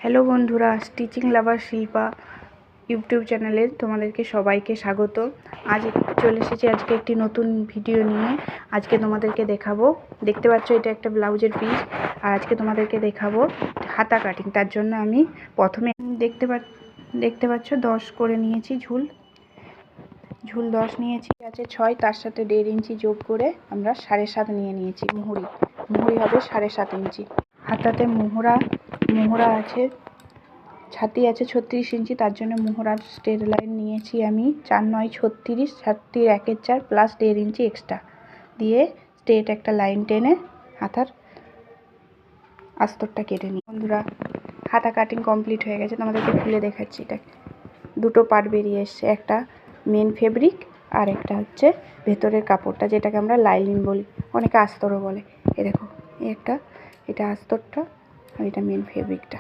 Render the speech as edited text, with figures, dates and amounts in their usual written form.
Hello বন্ধুরা, stitching লাভার Shilpa YouTube চ্যানেলে তোমাদেরকে সবাইকে স্বাগত। আজ চলে এসেছি আজকে একটি নতুন ভিডিও নিয়ে। আজকে তোমাদেরকে দেখাবো, দেখতে পাচ্ছ এটা একটা ব্লাউজের পিস, আর আজকে তোমাদেরকে দেখাবো হাতা কাটিং। তার জন্য আমি প্রথমে দেখতে পাচ্ছ 10 করে নিয়েছি ঝুল 10 নিয়েছি, আছে 6, তার সাথে 1.5 ইঞ্চি যোগ করে আমরা 7.5 নিয়ে নিয়েছি। মুহুরি হবে 7.5 ইঞ্চি। হাতাতে মোহরা আছে, ছাতি আছে 36 ইঞ্চি, তার জন্য মোহরার স্ট্রেট লাইন নিয়েছি আমি 4 9 36, ছাতির 1 4 প্লাস 1.5 ইঞ্চি এক্সট্রা দিয়ে স্ট্রেট একটা লাইন টেনে হাতার আস্তরটা কেটে নিই। বন্ধুরা, হাতা কাটিং কমপ্লিট হয়ে গেছে, তোমাদেরকে খুলে দেখাচ্ছি। এটা দুটো পার্ট বেরিয়ে এসছে, একটা মেন ফেব্রিক আর একটা হচ্ছে ভেতরের কাপড়টা, যেটাকে আমরা লাইলিন বলি, অনেকে আস্তরও বলে। এই দেখো, এটা আস্তরটা আর এটা মেন ফেব্রিকটা।